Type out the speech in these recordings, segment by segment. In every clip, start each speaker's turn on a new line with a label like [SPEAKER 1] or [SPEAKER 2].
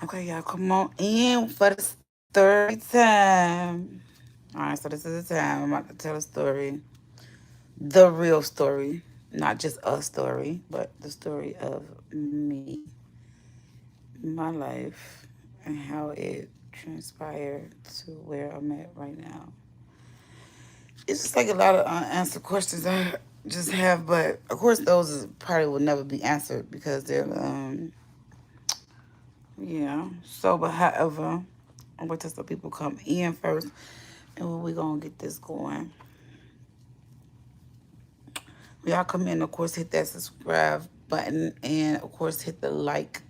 [SPEAKER 1] Okay, y'all, come on in for the story time. All right, so this is the time I'm about to tell a story, the real story, not just a story, but the story of me, my life, and how it transpired to where I'm at right now. It's just like a lot of unanswered questions I just have, but of course those probably will never be answered because they're yeah. So, but however, I'm wait till some people come in first, and we're gonna get this going. When y'all come in, of course, hit that subscribe button, and of course, hit the like.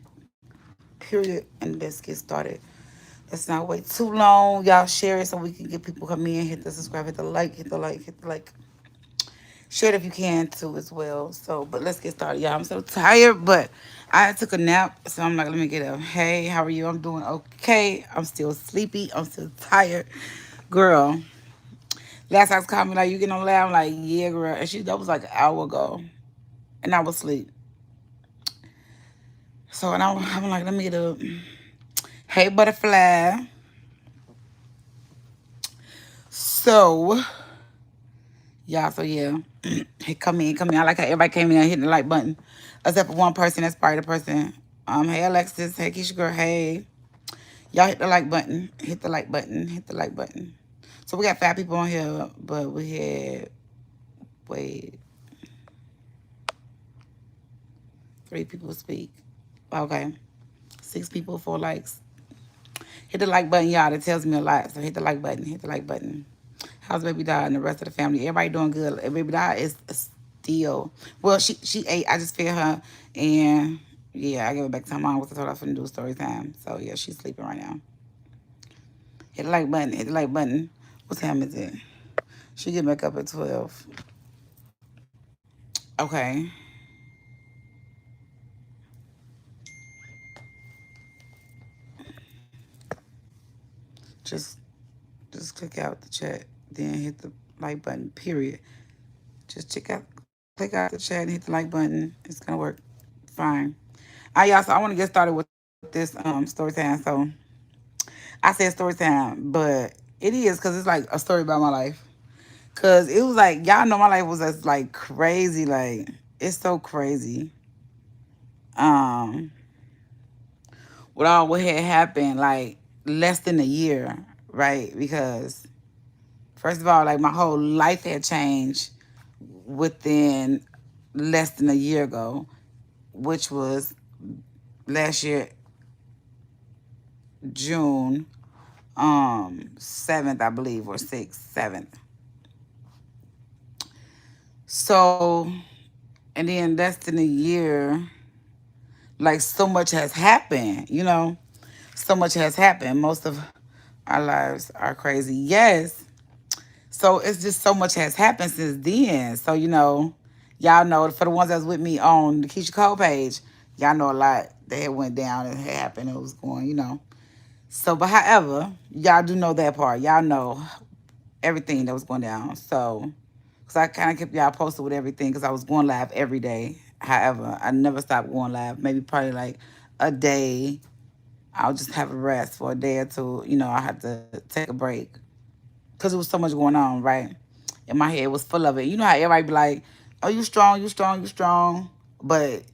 [SPEAKER 1] Period. And let's get started. Let's not wait too long. Y'all share it so we can get people come in. Hit the subscribe. Hit the like. Hit the like. Hit the like. Share it if you can too as well. So, but let's get started, y'all. I'm so tired, but I took a nap, so I'm like, let me get up. Hey, how are you? I'm doing okay. I'm still sleepy. I'm still tired, girl. Last night called me like, you getting on lab? I'm like, yeah, girl. And that was like an hour ago, and I was asleep. So and I'm like, let me get up. Hey, butterfly. So, y'all, so yeah, hey, come in, come in. I like how everybody came in and hitting the like button, except for one person. That's probably the person. Hey Alexis, hey Kisha girl, hey. Y'all hit the like button, hit the like button, hit the like button. So we got 5 people on here, but we had wait 3 people speak. Okay, 6 people, 4 likes. Hit the like button, y'all. That tells me a lot. So hit the like button, hit the like button. How's baby doll and the rest of the family? Everybody doing good. Baby doll is still well. She ate. I just fed her, and yeah, I gave her back to her mom. What I told her finna do story time. So yeah, she's sleeping right now. Hit the like button. Hit the like button. What time is it? She get back up at 12. Okay. Just just click out the chat. Then hit the like button. Period. Just click out the chat and hit the like button. It's gonna work fine. All right, y'all. So I want to get started with this story time. So I said story time, but it is because it's like a story about my life. Cause it was like y'all know my life was just like crazy. Like it's so crazy. Um, what had happened like less than a year, right? Because first of all, like my whole life had changed within less than a year ago, which was last year June 7th, I believe, or 6th, 7th. So, and then less than a year, like so much has happened, so much has happened. Most of our lives are crazy. Yes. So it's just so much has happened since then. So, y'all know for the ones that's with me on the Kisha Cole page, y'all know a lot that had went down and happened. It was going. So, but however, y'all do know that part. Y'all know everything that was going down. So, because I kind of kept y'all posted with everything because I was going live every day. However, I never stopped going live. Maybe probably like a day. I'll just have a rest for a day or two. I had to take a break because it was so much going on, right? In my head, it was full of it. You know how everybody be like, "Oh, you strong, you strong, you strong," but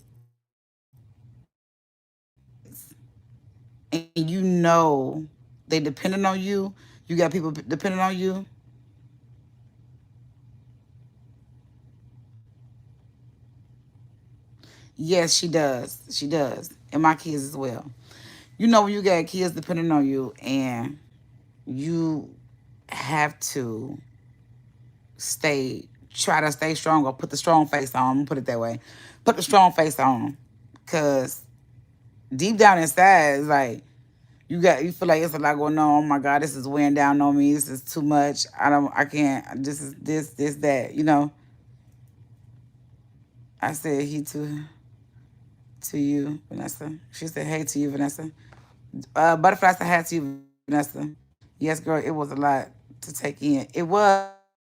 [SPEAKER 1] and they depending on you. You got people depending on you. Yes, she does. She does, and my kids as well. When you got kids depending on you, and you have to try to stay strong or put the strong face on. I'm gonna put it that way. Put the strong face on, cause deep down inside, it's like you feel like it's a lot going on. Oh my God, this is weighing down on me. This is too much. I can't. This is this, that. I said he to you, Vanessa. She said hey to you, Vanessa. Butterfly said hi to you, Vanessa. Yes, girl, it was a lot to take in. It was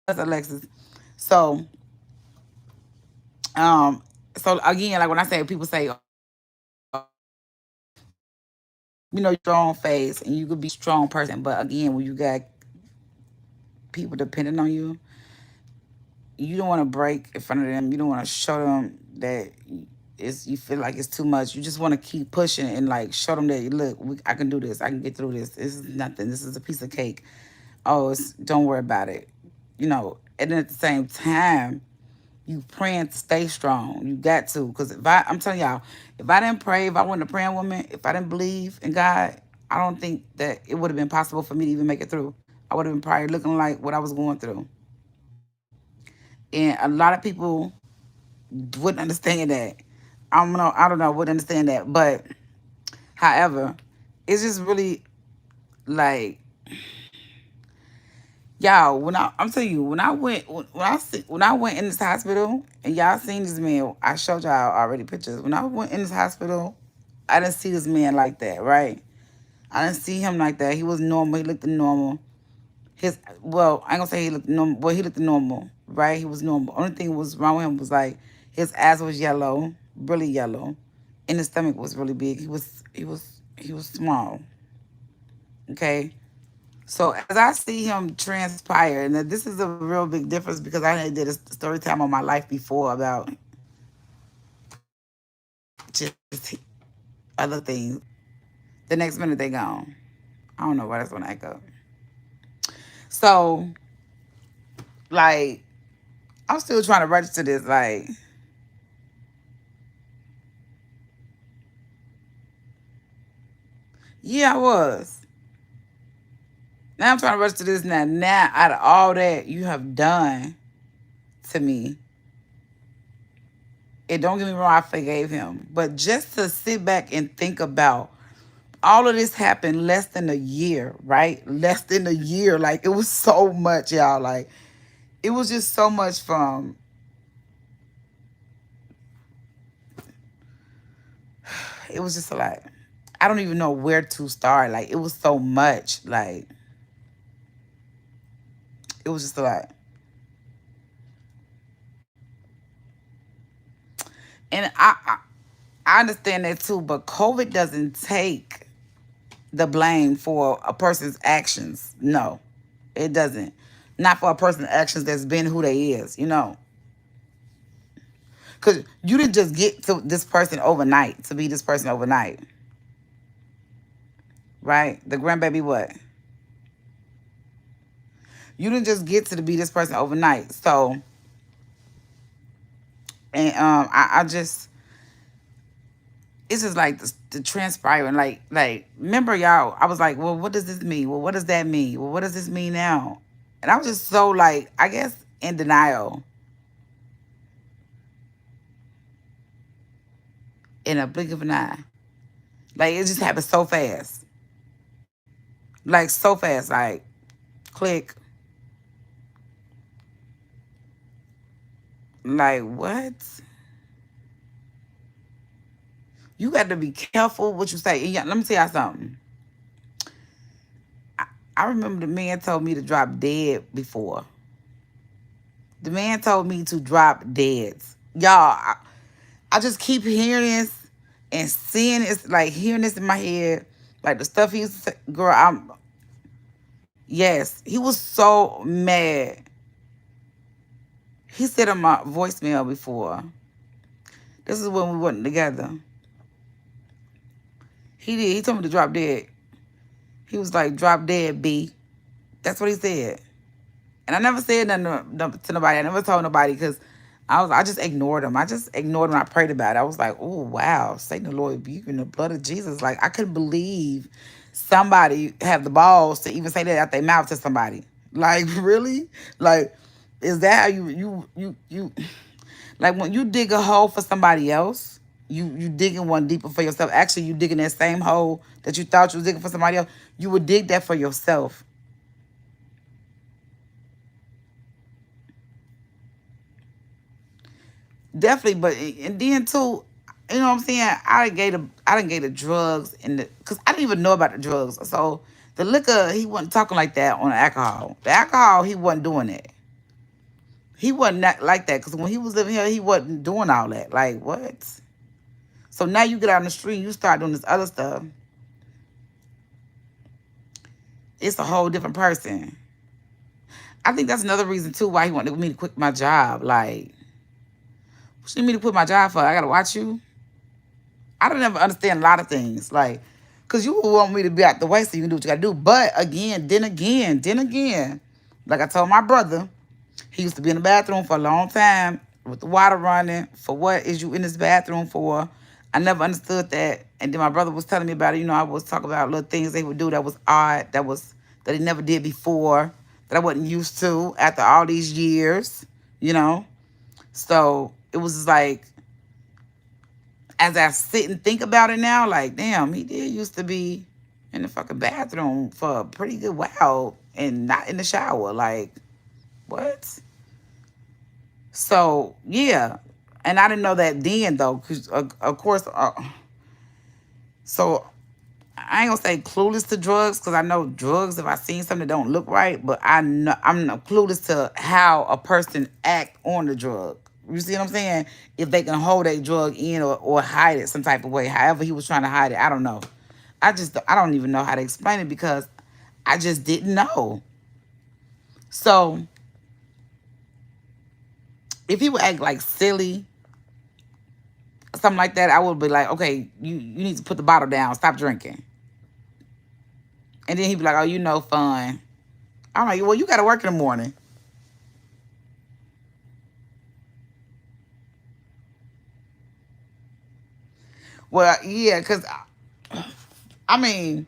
[SPEAKER 1] Alexis. So, um, so again, like when I say people say, "Oh, you know, you got to be strong," strong face and you could be a strong person. But again, when you got people depending on you, you don't want to break in front of them. You don't want to show them that you feel like it's too much. You just want to keep pushing and like show them that look, I can do this. I can get through this. This is nothing. This is a piece of cake. Oh, don't worry about it. And then at the same time, you praying to stay strong. You got to, because I'm telling y'all, if I didn't pray, if I wasn't a praying woman, if I didn't believe in God, I don't think that it would have been possible for me to even make it through. I would have been probably looking like what I was going through. And a lot of people wouldn't understand that. I don't know, wouldn't understand that. But however, it's just really like y'all, I'm telling you, when I went in this hospital, and y'all seen this man, I showed y'all already pictures. When I went in this hospital, I didn't see this man like that, right? I didn't see him like that. He was normal. He looked normal. I ain't gonna say he looked normal. Well, he looked normal, right? He was normal. Only thing was wrong with him was like his ass was yellow, really yellow, and his stomach was really big. He was small. Okay. So as I see him transpire, and this is a real big difference because I did a story time on my life before about just other things. The next minute they gone. I don't know why that's gonna echo. So like I'm still trying to register this. Like, yeah, I was. Now I'm trying to register this now. Now out of all that you have done to me, and don't get me wrong, I forgave him. But just to sit back and think about all of this happened less than a year, right? Less than a year. Like it was so much, y'all. Like it was just so much from it was just a lot. I don't even know where to start. Like it was so much. Like it was just a lot. And I understand that too, but COVID doesn't take the blame for a person's actions. No, it doesn't. Not for a person's actions that's been who they is. Because you didn't just get to this person overnight, to be this person overnight. Right? The grandbaby what? You didn't just get to be this person overnight. So, and I just, it's just like the transpiring. Like, remember y'all, I was like, well, what does this mean? Well, what does that mean? Well, what does this mean now? And I was just so like, I guess in denial in a blink of an eye. Like it just happened so fast. Like so fast. Like click. Like what? You got to be careful what you say. And let me tell y'all something. I remember the man told me to drop dead before. The man told me to drop dead. Y'all, I just keep hearing this and seeing this, like hearing this in my head. Like the stuff he used to say, girl, yes, he was so mad. He said on my voicemail before, this is when we wasn't together. He did. He told me to drop dead. He was like, drop dead, B. That's what he said. And I never said nothing to nobody. I never told nobody because I just ignored him. I just ignored him. I prayed about it. I was like, oh, wow. Satan, the Lord, be in the blood of Jesus. Like, I couldn't believe somebody have the balls to even say that out their mouth to somebody. Like, really? Like, is that how you like when you dig a hole for somebody else, you digging one deeper for yourself. Actually, you digging that same hole that you thought you was digging for somebody else. You would dig that for yourself. Definitely, but and then too, you know what I'm saying? I didn't get the drugs and because I didn't even know about the drugs. So the liquor, he wasn't talking like that on the alcohol. The alcohol, he wasn't doing that. He wasn't like that because when he was living here, he wasn't doing all that. Like what? So now you get out on the street, and you start doing this other stuff. It's a whole different person. I think that's another reason too why he wanted me to quit my job. Like, what you need me to quit my job for? I gotta watch you. I don't ever understand a lot of things. Like, cause you want me to be out the way so you can do what you gotta do. But again, then again, like I told my brother, he used to be in the bathroom for a long time with the water running. For what is you in this bathroom for? I never understood that. And then my brother was telling me about it. You know, I was talking about little things they would do that was odd, that he never did before, that I wasn't used to after all these years, you know. So it was just like, as I sit and think about it now, like, damn, he did used to be in the fucking bathroom for a pretty good while and not in the shower. Like, what? So yeah, and I didn't know that then though, because of course, so I ain't gonna say clueless to drugs, because I know drugs. If I seen something that don't look right, but I know I'm not clueless to how a person act on the drug. You see what I'm saying? If they can hold a drug in or hide it some type of way, however he was trying to hide it, I don't know. I don't even know how to explain it because I just didn't know. So if he would act like silly, something like that, I would be like, okay, you need to put the bottle down, stop drinking. And then he'd be like, oh, you know, fun. I'm like, well, you got to work in the morning. Well, yeah, because, I mean,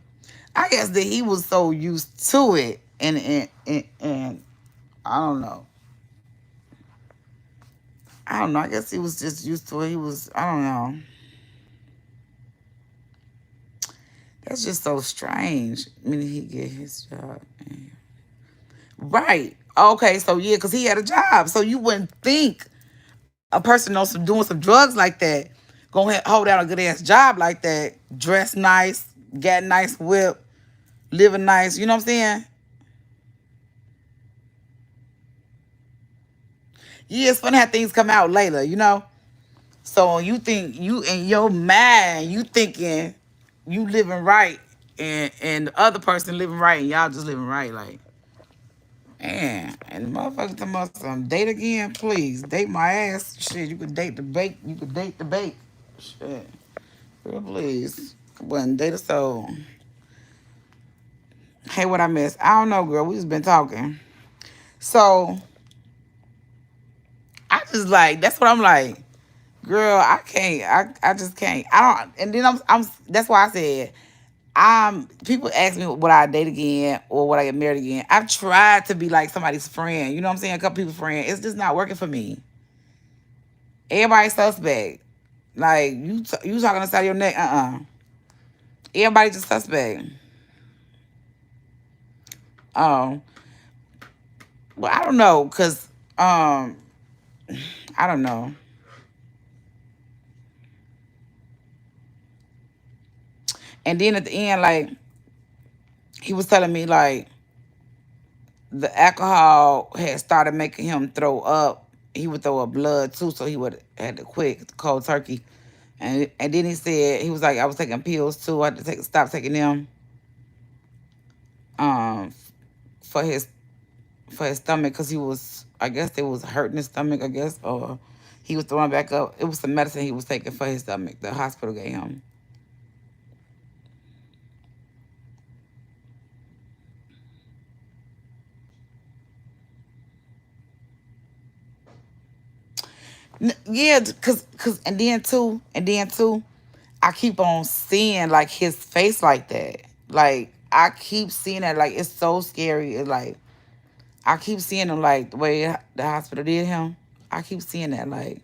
[SPEAKER 1] I guess that he was so used to it. And I don't know. I don't know. I guess he was just used to it. He was, I don't know. That's just so strange. I mean, he get his job. Right. Okay, so yeah, because he had a job. So you wouldn't think a person knows some doing some drugs like that, gonna hold down a good ass job like that, dress nice, got a nice whip, living nice. You know what I'm saying? Yeah, it's funny how things come out later. You know. So you think you in your mind, you thinking you living right, and the other person living right, and y'all just living right, like. Man, and the motherfucker talking about some date again, please. Date my ass. Shit, you could date the bake. You could date the bake. Shit. Girl, please. Come on, date a soul. Hey, what I missed? I don't know, girl. We just been talking. So, I just like, that's what I'm like. Girl, I can't. I just can't. I don't, and then that's why I said, people ask me would I date again or would I get married again. I've tried to be like somebody's friend. You know what I'm saying? A couple people's friend. It's just not working for me. Everybody's suspect. Like you talking on the side of your neck. Everybody just suspect. Um. Well, I don't know, cause I don't know. And then at the end, like he was telling me, like the alcohol had started making him throw up. He would throw up blood too, so he would had to quit cold turkey. And then he said he was like, I was taking pills too. I had to stop taking them um for his stomach, because he was, I guess it was hurting his stomach, I guess, or he was throwing back up. It was some medicine he was taking for his stomach. The hospital gave him. Yeah, cause and then too, I keep on seeing like his face like that. Like I keep seeing that, like it's so scary. It's like I keep seeing him like the way the hospital did him. I keep seeing that, like,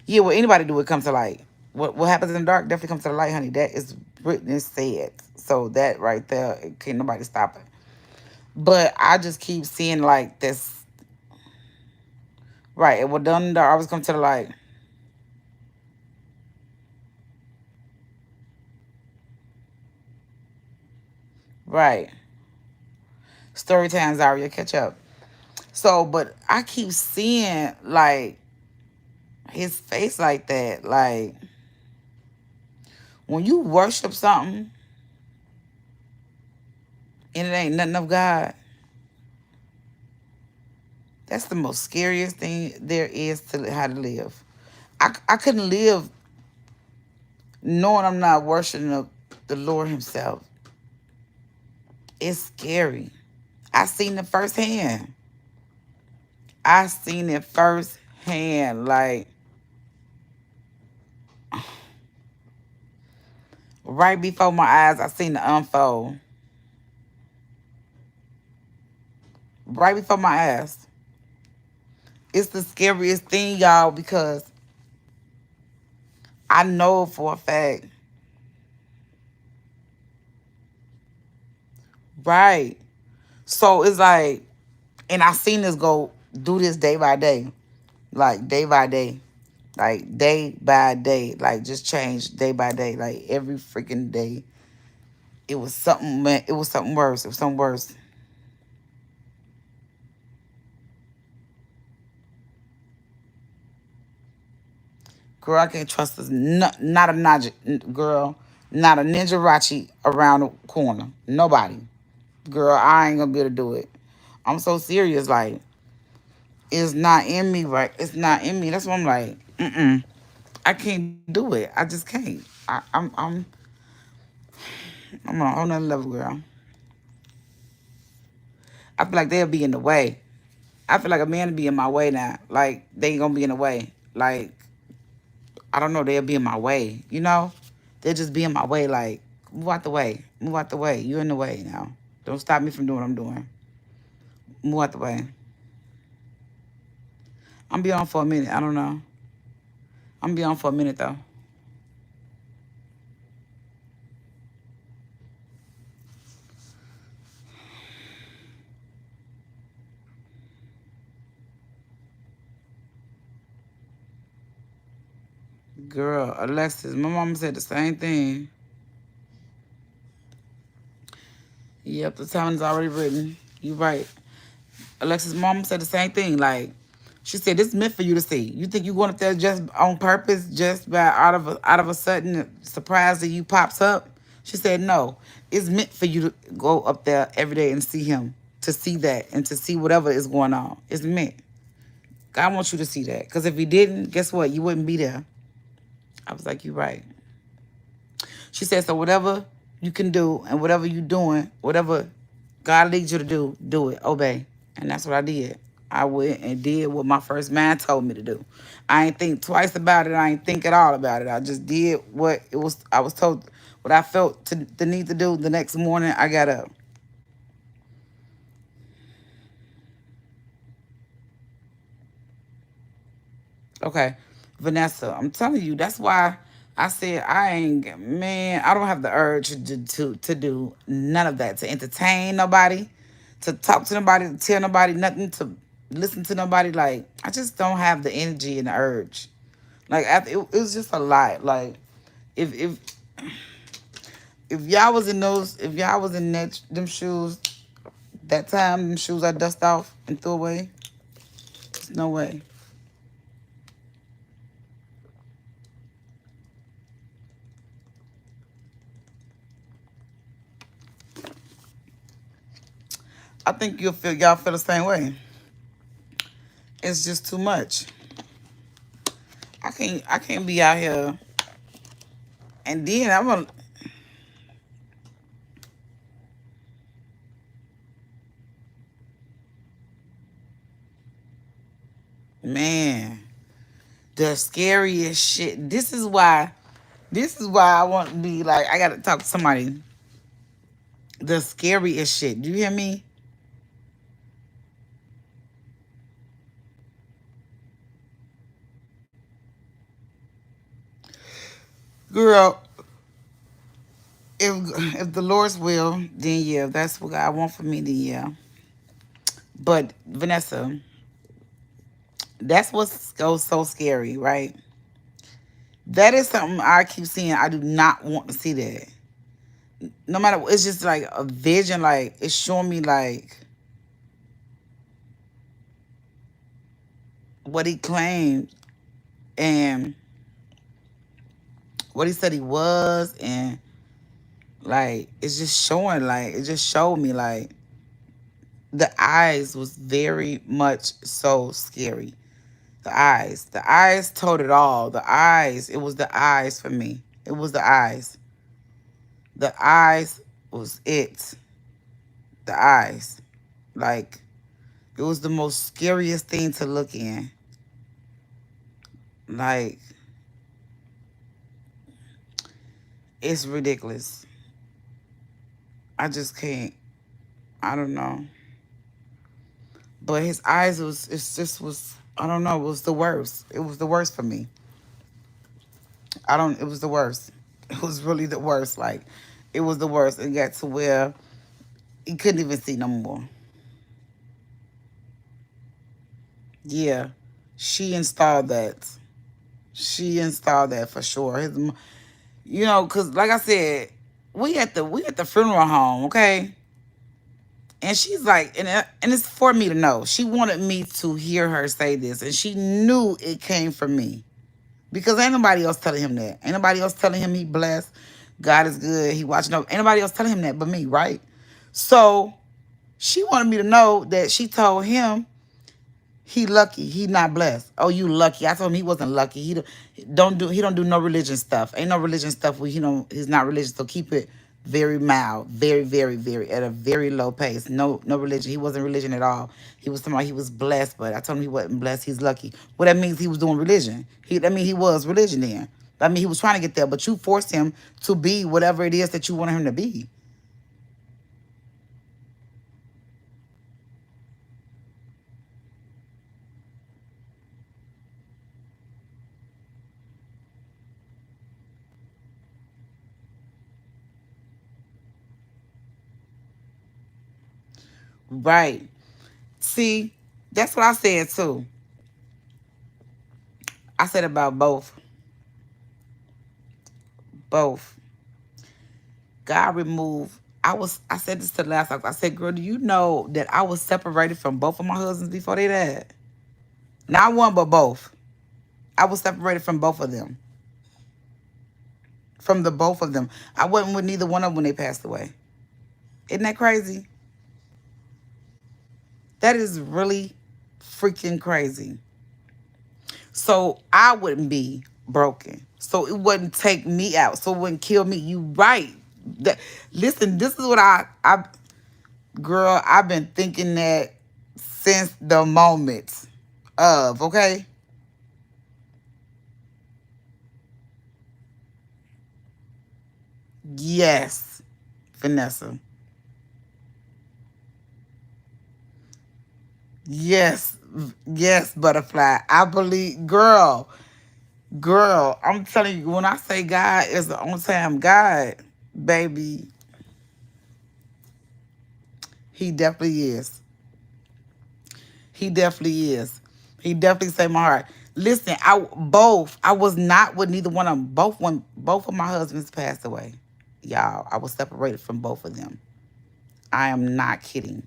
[SPEAKER 1] yeah, what anybody do, it comes to light. What happens in the dark definitely comes to the light, honey. That is written and said. So that right there, it can't nobody stop it. But I just keep seeing like this. Right, it was done in the dark, always come to the light. Right. Story time, Zaria, catch up. So, but I keep seeing like his face like that. Like when you worship something, and it ain't nothing of God, that's the most scariest thing there is to how to live. I couldn't live knowing I'm not worshiping the Lord Himself. It's scary. I seen it firsthand. I seen it firsthand. Like right before my eyes, I seen it unfold. Right before my eyes. It's the scariest thing, y'all, because I know for a fact. Right. So it's like, and I seen this go do this day by day. Like day by day. Like day by day. Like just change day by day. Like every freaking day. It was something, man. It was something worse. It was something worse. Girl, I can't trust this. Not a girl. Not a ninja rachi around the corner. Nobody. Girl, I ain't gonna be able to do it. I'm so serious. Like, it's not in me, right? It's not in me. That's what I'm like. Mm-mm. I can't do it. I just can't. I'm on a whole nother level, girl. I feel like they'll be in the way. I feel like a man will be in my way now. Like, they ain't gonna be in the way. Like, I don't know, they'll be in my way, you know? They'll just be in my way, like, move out the way. Move out the way. You're in the way now. Don't stop me from doing what I'm doing. Move out the way. I'm be on for a minute. I don't know. I'm be on for a minute, though. Girl, Alexis, my mama said the same thing. Yep, the time is already written. You right. Alexis' mom said the same thing. Like, she said, "This is meant for you to see. You think you going up there just on purpose, just by out of a sudden surprise that you pops up?" She said, "No, it's meant for you to go up there every day and see him, to see that, and to see whatever is going on. It's meant. God wants you to see that. Because if He didn't, guess what? You wouldn't be there." I was like, "You right." She said, "So whatever you can do and whatever you doing, whatever God leads you to do it. Obey." And that's what I did. I went and did what my first man told me to do. I ain't think twice about it. I ain't think at all about it. I just did what it was. I was told what I felt the need to do. The next morning, I got up. Okay, Vanessa, I'm telling you, that's why I said I ain't, man, I don't have the urge to do none of that, to entertain nobody, to talk to nobody, to tell nobody nothing, to listen to nobody. Like, I just don't have the energy and the urge. Like, after, it was just a lot. Like, if if if y'all was in those, if y'all was in them shoes, that time, them shoes I dust off and threw away, there's no way. I think y'all feel the same way. It's just too much. I can't be out here and then I'm gonna, man, the scariest shit. This is why I want to be like, I gotta talk to somebody. The scariest shit. Do you hear me? Girl, if the Lord's will, then yeah, that's what God want for me, then yeah. But Vanessa, that's what's so scary, right? That is something I keep seeing. I do not want to see that. No matter what, it's just like a vision, like it's showing me like what he claimed and what he said he was, and Like it's just showing. Like it just showed me. Like the eyes was very much so scary. The eyes told it all. The eyes. It was the eyes for me. It was the eyes. The eyes was it. The eyes. Like it was the most scariest thing to look in. Like it's ridiculous. I just can't. I don't know. But his eyes was. It's just was. I don't know. It was the worst. It was the worst for me. I don't. It was the worst. It was really the worst. Like it was the worst. It got to where he couldn't even see no more. Yeah, she installed that. She installed that for sure. Cause like I said, we at the funeral home, okay. And she's like, and it's for me to know. She wanted me to hear her say this, and she knew it came from me because ain't nobody else telling him that. Ain't nobody else telling him he blessed. God is good. He watching over. Ain't nobody else telling him that but me, right? So she wanted me to know that she told him he lucky. He not blessed. Oh, you lucky. I told him he wasn't lucky. He don't do no religion stuff. Ain't no religion stuff where he's not religious. So keep it very mild, very, very, very at a very low pace. No religion. He wasn't religion at all. He was somebody he was blessed, but I told him he wasn't blessed. He's lucky. Well, that means he was doing religion. He was religion then. I mean he was trying to get there, but you forced him to be whatever it is that you wanted him to be. Right. See, that's what I said too. I said about both. Both. God removed. I said this to the last time. I said, girl, do you know that I was separated from both of my husbands before they died? Not one, but both. I was separated from both of them. From the both of them. I wasn't with neither one of them when they passed away. Isn't that crazy? That is really freaking crazy. So I wouldn't be broken. So it wouldn't take me out. So it wouldn't kill me. You right. That, listen, this is what girl, I've been thinking that since the moment of, okay? Yes, Vanessa. Yes, yes, butterfly. I believe, girl, I'm telling you, when I say God is the on time God, baby, he definitely is. He definitely is. He definitely saved my heart. Listen, I was not with neither one of them. Both of my husbands passed away. Y'all, I was separated from both of them. I am not kidding.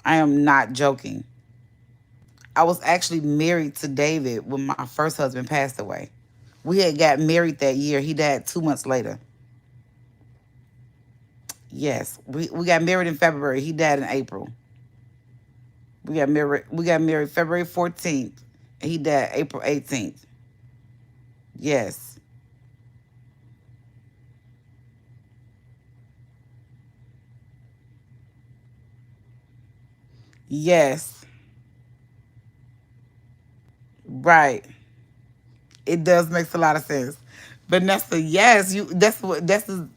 [SPEAKER 1] I am not joking. I was actually married to David when my first husband passed away. We had got married that year. He died 2 months later. Yes, we got married in February. He died in April. We got married February 14th. He died April 18th. Yes. Yes. Right. It does makes a lot of sense. Vanessa, yes, you that's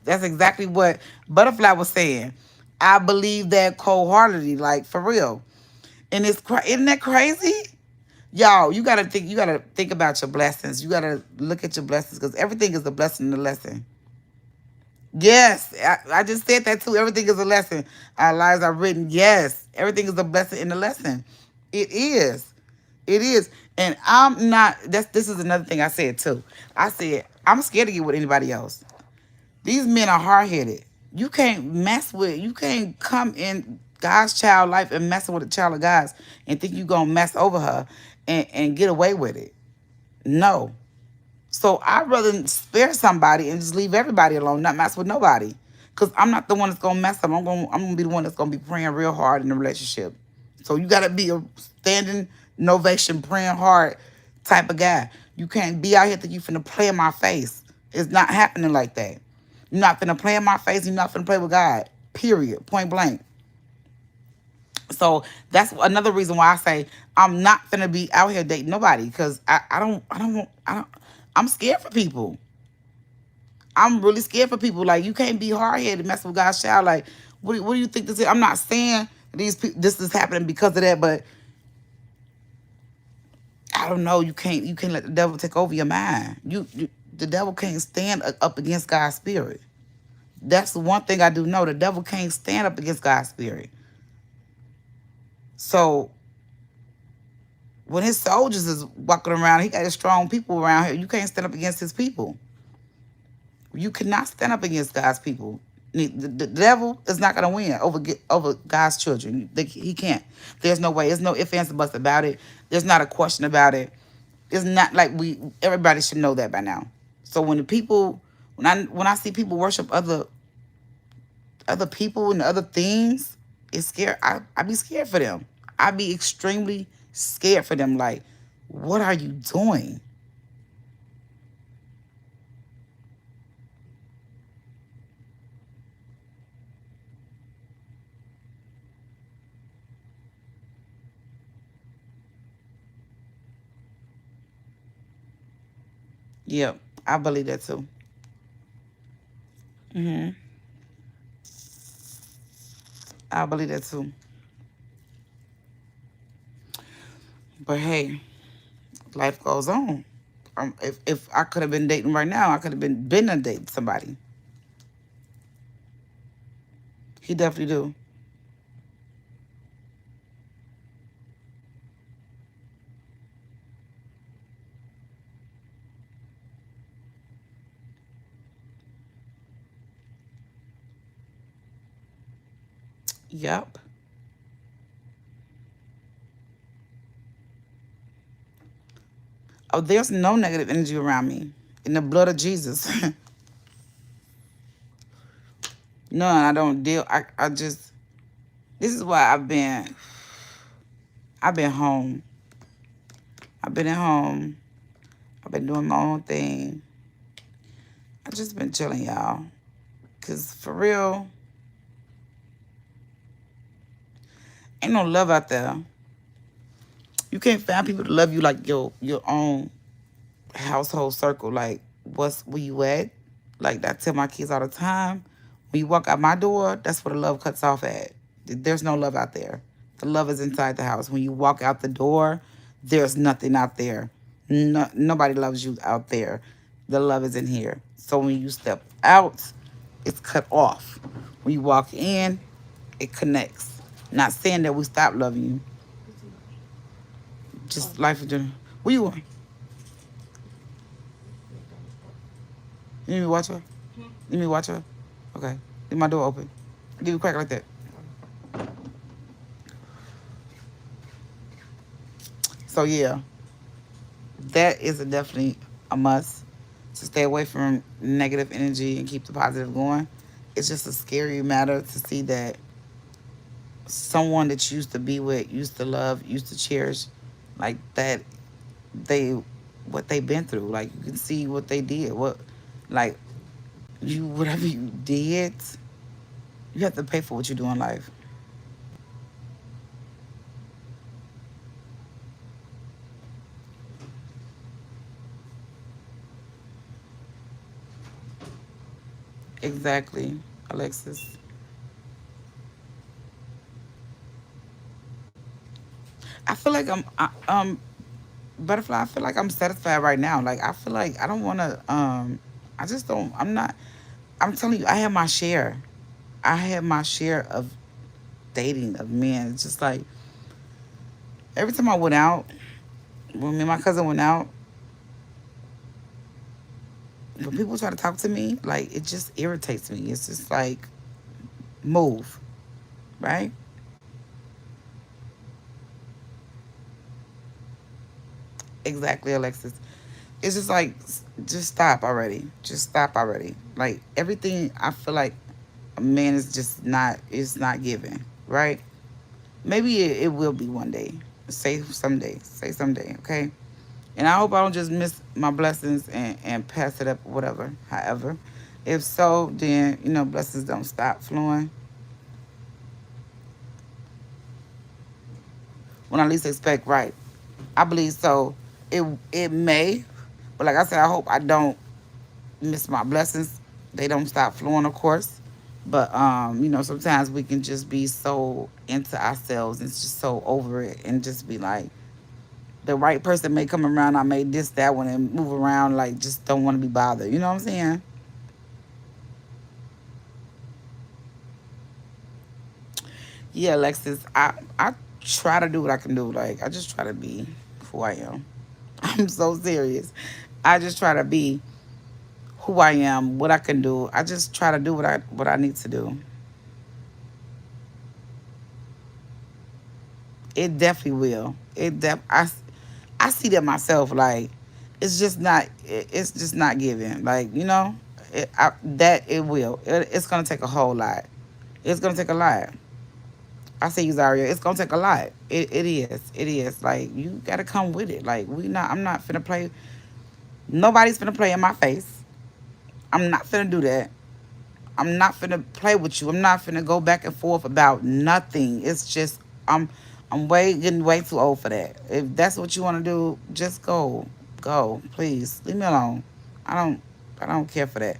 [SPEAKER 1] exactly what Butterfly was saying. I believe that wholeheartedly, like for real. And isn't that crazy? Y'all, you gotta think about your blessings. You gotta look at your blessings because everything is a blessing and a lesson. Yes, I just said that too. Everything is a lesson. Our lives are written. Yes, everything is a blessing and a lesson. It is. It is. And I'm not. This is another thing I said too. I said I'm scared to get with anybody else. These men are hard headed. You can't mess with. You can't come in God's child life and messing with a child of God's and think you gonna mess over her and get away with it. No. So I'd rather spare somebody and just leave everybody alone, not mess with nobody. Cause I'm not the one that's gonna mess up. I'm gonna be the one that's gonna be praying real hard in the relationship. So you gotta be a standing novation, praying hard type of guy. You can't be out here thinking you finna play in my face. It's not happening like that. You're not finna play in my face. You're not finna play with God. Period. Point blank. So that's another reason why I say I'm not finna be out here dating nobody. Cause I'm scared for people. I'm really scared for people. Like, you can't be hard headed, mess with God's child. Like, what do you think this is? I'm not saying this is happening because of that, but I don't know. You can't let the devil take over your mind. The devil can't stand up against God's spirit. That's the one thing I do know. The devil can't stand up against God's spirit. So when his soldiers is walking around, he got his strong people around here. You can't stand up against his people. You cannot stand up against God's people. The devil is not going to win over God's children. He can't. There's no way. There's no ifs, ands, or buts about it. There's not a question about it. It's not like everybody should know that by now. So when I see people worship other people and other things, it's scary. I be scared for them. I be extremely scared for them. Like, what are you doing? Yep, I believe that too. hmm I believe that too. But hey, life goes on. If I could have been dating right now, I could have been a dating somebody. He definitely do. Yep. Oh, there's no negative energy around me. In the blood of Jesus. None. I don't deal. I just. This is why I've been home. I've been at home. I've been doing my own thing. I just been chilling, y'all. Cause for real, ain't no love out there. You can't find people to love you like your own household circle. Like, where you at? Like, I tell my kids all the time. When you walk out my door, that's where the love cuts off at. There's no love out there. The love is inside the house. When you walk out the door, there's nothing out there. No, nobody loves you out there. The love is in here. So when you step out, it's cut off. When you walk in, it connects. Not saying that we stop loving you. Just life in general. Where you going? You need me to watch her? You need me to watch her? Okay. Leave my door open. Leave it crack like that. So yeah, that is definitely a must to stay away from negative energy and keep the positive going. It's just a scary matter to see that someone that you used to be with, used to love, used to cherish, like that, they what they've been through. Like, you can see what they did. Like, whatever you did, you have to pay for what you do in life. Exactly, Alexis. I feel like butterfly. I feel like I'm satisfied right now. Like, I feel like I don't want to. I just don't. I'm not. I'm telling you, I have my share. I had my share of dating of men. It's just like every time I went out, when me and my cousin went out, when people try to talk to me, like, it just irritates me. It's just like, move, right? Exactly, Alexis. It's just like, just stop already. Just stop already. Like, everything, I feel like a man is just not, it's not given, right? Maybe it will be one day. Say someday. Say someday, okay? And I hope I don't just miss my blessings and pass it up, whatever. However, if so, then blessings don't stop flowing when I least expect. Right? I believe so. It may, but like I said, I hope I don't miss my blessings. They don't stop flowing, of course. But sometimes we can just be so into ourselves and just so over it and just be like, the right person may come around, I may this, that one, and move around, like, just don't want to be bothered. You know what I'm saying? Yeah, Alexis, I try to do what I can do. Like, I just try to be who I am. I'm so serious. I just try to be who I am, what I can do. I just try to do what I need to do. It definitely will. I see that myself. Like, it's just not given. Like, that it will. It's gonna take a whole lot. It's gonna take a lot. I say you, Zaria. It's gonna take a lot. It is. It is. Like, you gotta come with it. Like, we not. I'm not finna play. Nobody's finna play in my face. I'm not finna do that. I'm not finna play with you. I'm not finna go back and forth about nothing. It's just I'm getting way too old for that. If that's what you want to do, just go, please. Leave me alone. I don't I don't care for that.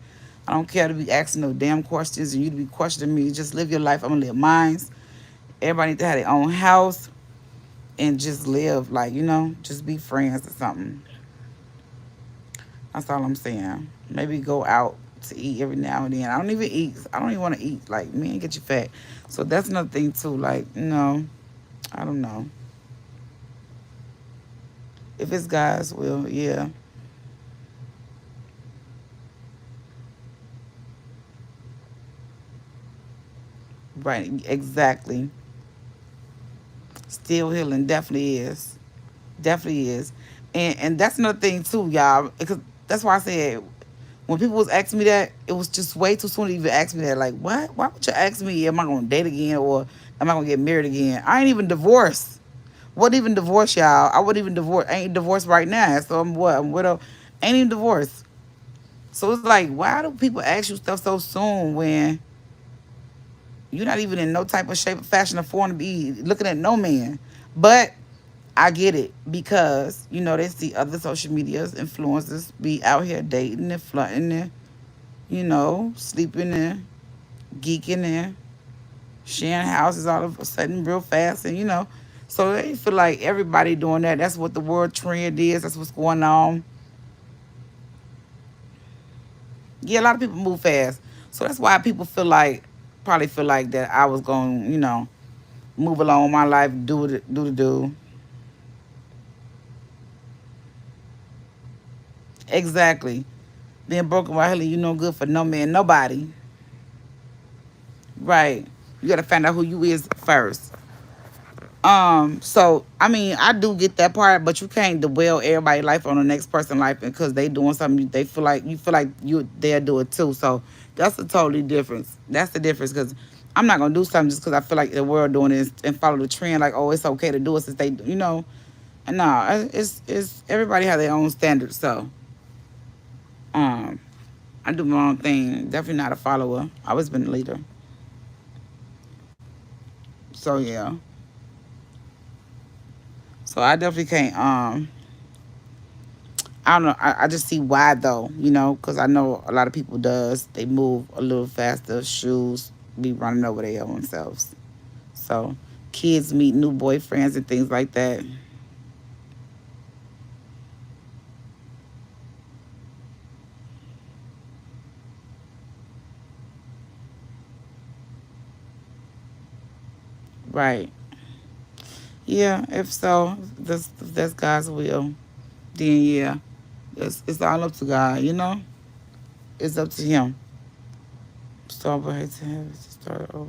[SPEAKER 1] I don't care to be asking no damn questions and you to be questioning me. Just live your life. I'm gonna live mine. Everybody need to have their own house and just live, like, just be friends or something. That's all I'm saying. Maybe go out to eat every now and then. I don't even eat. I don't even want to eat. Like, me and get you fat. So that's another thing too. Like, I don't know. If it's God's will, yeah. Right, exactly. Still healing, definitely is. Definitely is. And that's another thing too, y'all. Because that's why I said, when people was asking me that, it was just way too soon to even ask me that. Like, what? Why would you ask me, am I gonna date again or am I gonna get married again? I ain't even divorced. What even divorce, y'all? I wouldn't even divorce. I ain't divorced right now. So I'm what? I'm widow. Ain't even divorced. So it's like, why do people ask you stuff so soon when you're not even in no type of shape, fashion, or form to be looking at no man? But I get it because they see other social medias influencers be out here dating and flirting and sleeping and geeking and sharing houses all of a sudden real fast and so they feel like everybody doing that. That's what the world trend is. That's what's going on. Yeah, a lot of people move fast, so that's why people probably feel like that I was going move along with my life, do. Exactly. Being broken right here, you no good for no man, nobody. Right. You gotta find out who you is first. So I mean, I do get that part, but you can't dwell everybody's life on the next person's life because they doing something they feel like you they'll do it too. So that's a totally difference. That's the difference because I'm not gonna do something just because I feel like the world doing it and follow the trend. Like, oh, it's okay to do it since they, And no, it's everybody have their own standards. So um, I do my own thing. Definitely not a follower. I always been a leader. So yeah. So I definitely can't. I don't know. I just see why though, because I know a lot of people does. They move a little faster. Shoes be running over their own selves. So kids meet new boyfriends and things like that. Right. Yeah. If so, if that's God's will. Then yeah, it's all up to God. It's up to Him. Start by to have it start over.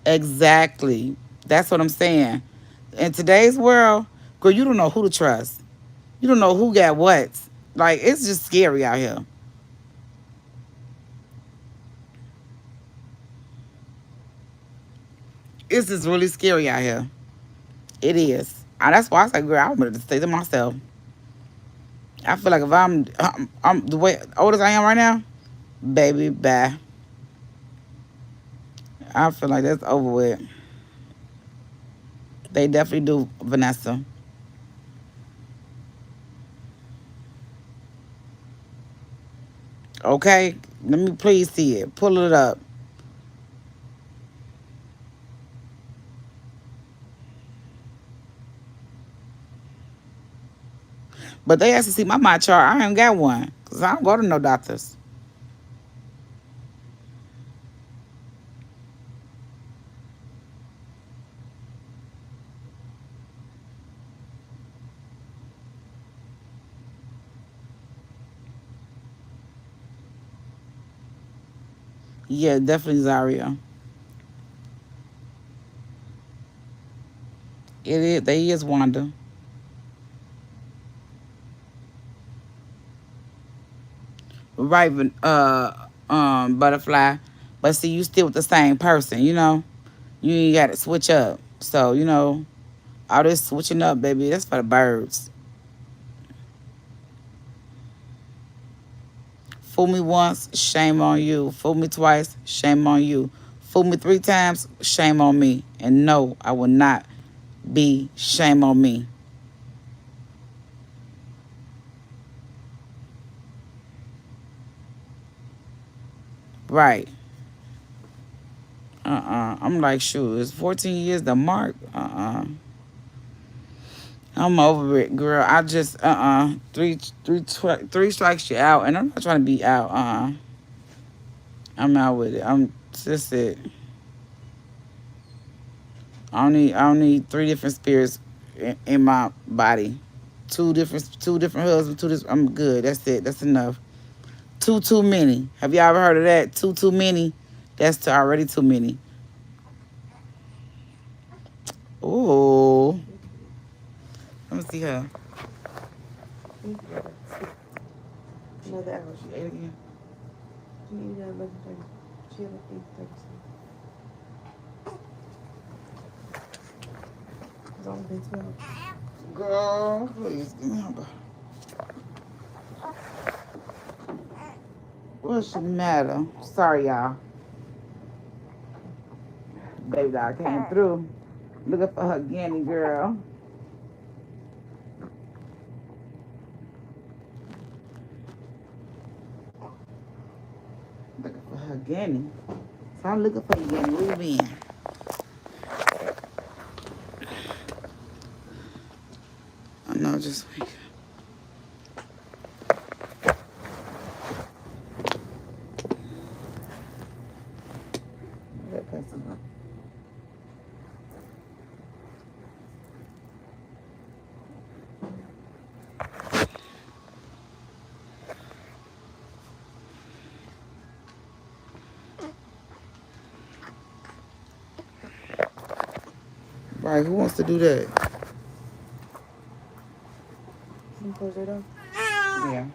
[SPEAKER 1] Exactly. That's what I'm saying. In today's world, girl, you don't know who to trust. You don't know who got what. Like, it's just scary out here. It's just really scary out here. It is. That's why I say, girl, I'm gonna stay to myself. I feel like if I'm the way old as I am right now, baby, bye. I feel like that's over with. They definitely do, Vanessa. Okay, let me please see it. Pull it up. But they asked to see my chart. I ain't got one because I don't go to no doctors. Yeah, definitely Zaria. It is. They is Wanda. Right, butterfly. But see, you still with the same person. You ain't got to switch up. So all this switching up, baby, that's for the birds. Fool me once, shame on you. Fool me twice, shame on you. Fool me 3 times, shame on me. And no, I will not be shame on me. Right. I'm like, shoot, it's 14 years the mark. I'm over it, girl. I just three strikes you out, and I'm not trying to be out. I'm out with it. I'm just it. I don't need 3 different spirits in my body. Two different husbands. I'm good. That's it. That's enough. Too many. Have y'all ever heard of that? Too many. That's already too many. Ooh. Let me see her. Another hour. She ate again. She ate at 11:30. She had like 8:30. It's only been 12. Girl, please give me her. What's the matter? Sorry, y'all. Baby doll came through. Looking for her guinea girl. Looking for her guinea. So I'm looking for the guinea. Where you been? I know, just wait. Right, who wants to do that? Can you close your door? Yeah.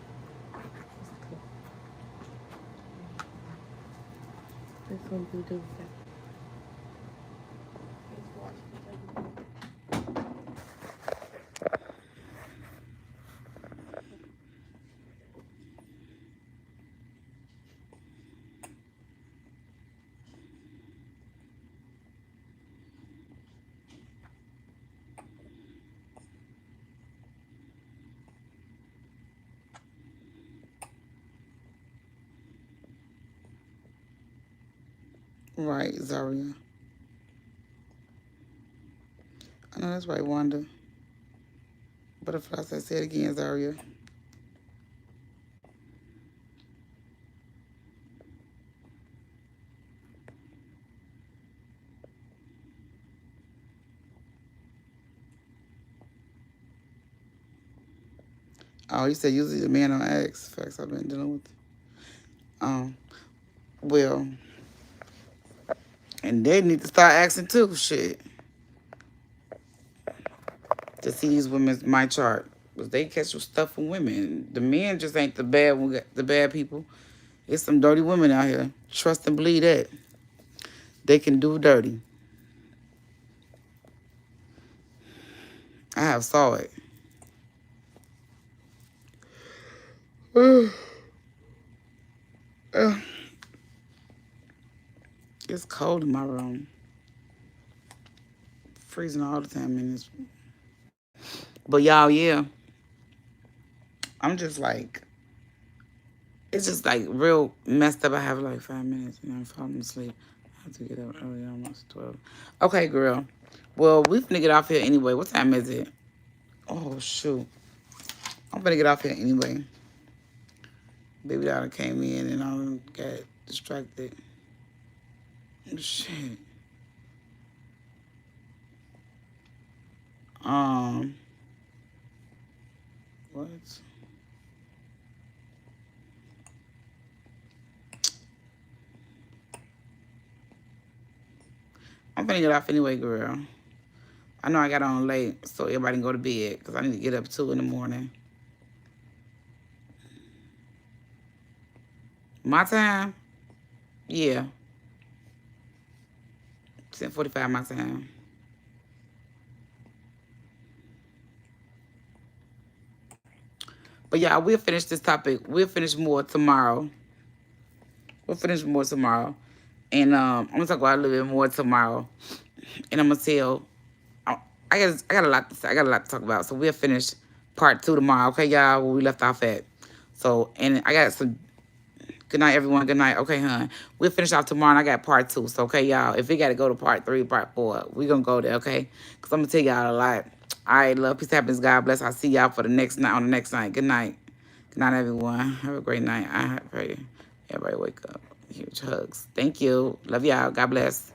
[SPEAKER 1] This one we do that. Right, Zaria. I know that's right, Wanda. Butterfly said, say it again, Zaria. Oh, you said usually the man on X. Facts I've been dealing with. Um, well, and they need to start asking too, shit. To see these women's my chart. Because they catch some stuff from women. The men just ain't the bad people. It's some dirty women out here. Trust and believe that. They can do dirty. I have saw it. It's cold in my room. Freezing all the time in this. But y'all, yeah. I'm just like, it's just like real messed up. I have like 5 minutes and I'm falling asleep. I have to get up early, almost 12. Okay, girl. Well, we finna get off here anyway. What time is it? Oh, shoot. I'm finna get off here anyway. Baby daughter came in and I got distracted. Shit. Um, what? I'm finna get off anyway, girl. I know I got on late, so everybody can go to bed because I need to get up 2 in the morning. My time? Yeah. 10:45 my time. But yeah, we'll finish this topic. We'll finish more tomorrow. We'll finish more tomorrow. And I'm gonna talk about a little bit more tomorrow. And I'm gonna tell I got a lot to say. I got a lot to talk about. So we'll finish part 2 tomorrow, okay, y'all, where we left off at. So and I got some good night, everyone. Good night. Okay, hon. We'll finish off tomorrow and I got part 2. So okay, y'all. If we gotta go to part 3, part 4, we gonna go there, okay? Because I'm gonna tell y'all a lot. All right, love, peace, happens, God bless. I'll see y'all for the next night on the next night. Good night. Good night, everyone. Have a great night. I pray everybody wake up. Huge hugs. Thank you. Love y'all. God bless.